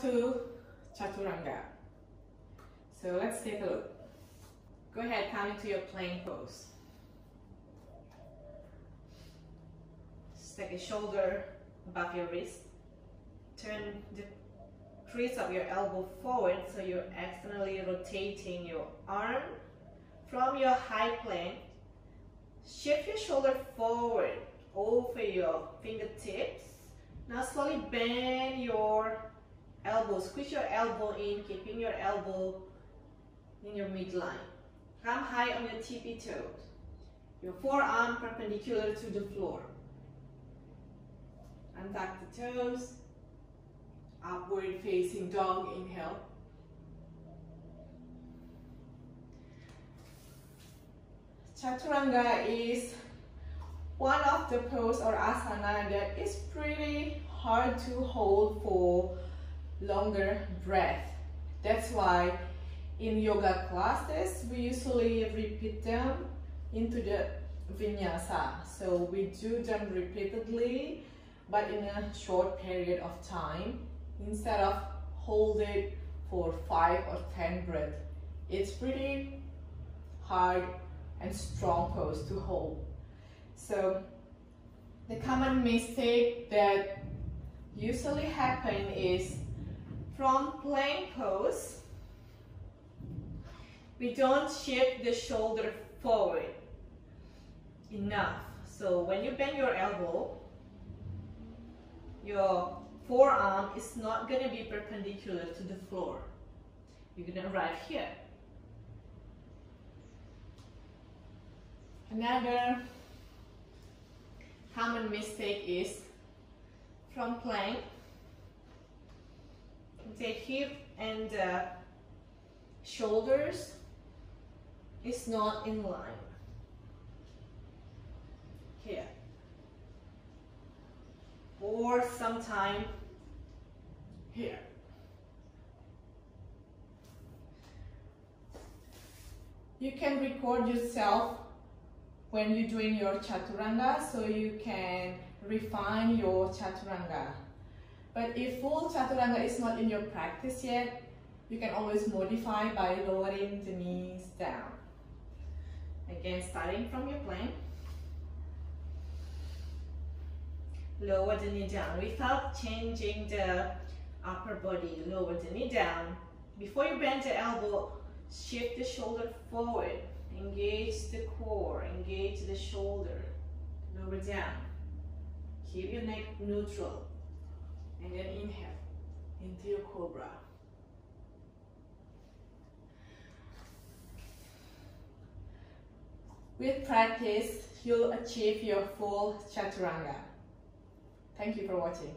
to Chaturanga. So let's take a look. Go ahead, come into your plank pose. Take a shoulder above your wrist. Turn the crease of your elbow forward so you're externally rotating your arm from your high plank. Shift your shoulder forward over your fingertips. Now slowly bend your elbow. Squeeze your elbow in, keeping your elbow in your midline. Come high on your tippy toes. Your forearm perpendicular to the floor. Untuck the toes. Upward facing dog, inhale. Chaturanga is one of the pose or asana that is pretty hard to hold for longer breath. That's why in yoga classes we usually repeat them into the vinyasa. So we do them repeatedly but in a short period of time instead of hold it for 5 or 10 breaths. It's pretty hard and strong pose to hold. So the common mistake that usually happen is from plank pose, we don't shift the shoulder forward enough. So when you bend your elbow, your forearm is not going to be perpendicular to the floor. You're going to arrive here. Another common mistake is from plank, take hip and shoulders is not in line. Here. Or sometime here. You can record yourself when you're doing your Chaturanga so you can refine your Chaturanga. But if full Chaturanga is not in your practice yet, you can always modify by lowering the knees down. Again, starting from your plank. Lower the knee down without changing the upper body. Lower the knee down. Before you bend the elbow, shift the shoulder forward. Engage the core, engage the shoulder. Lower down. Keep your neck neutral. And then inhale into your cobra. With practice, you'll achieve your full Chaturanga. Thank you for watching.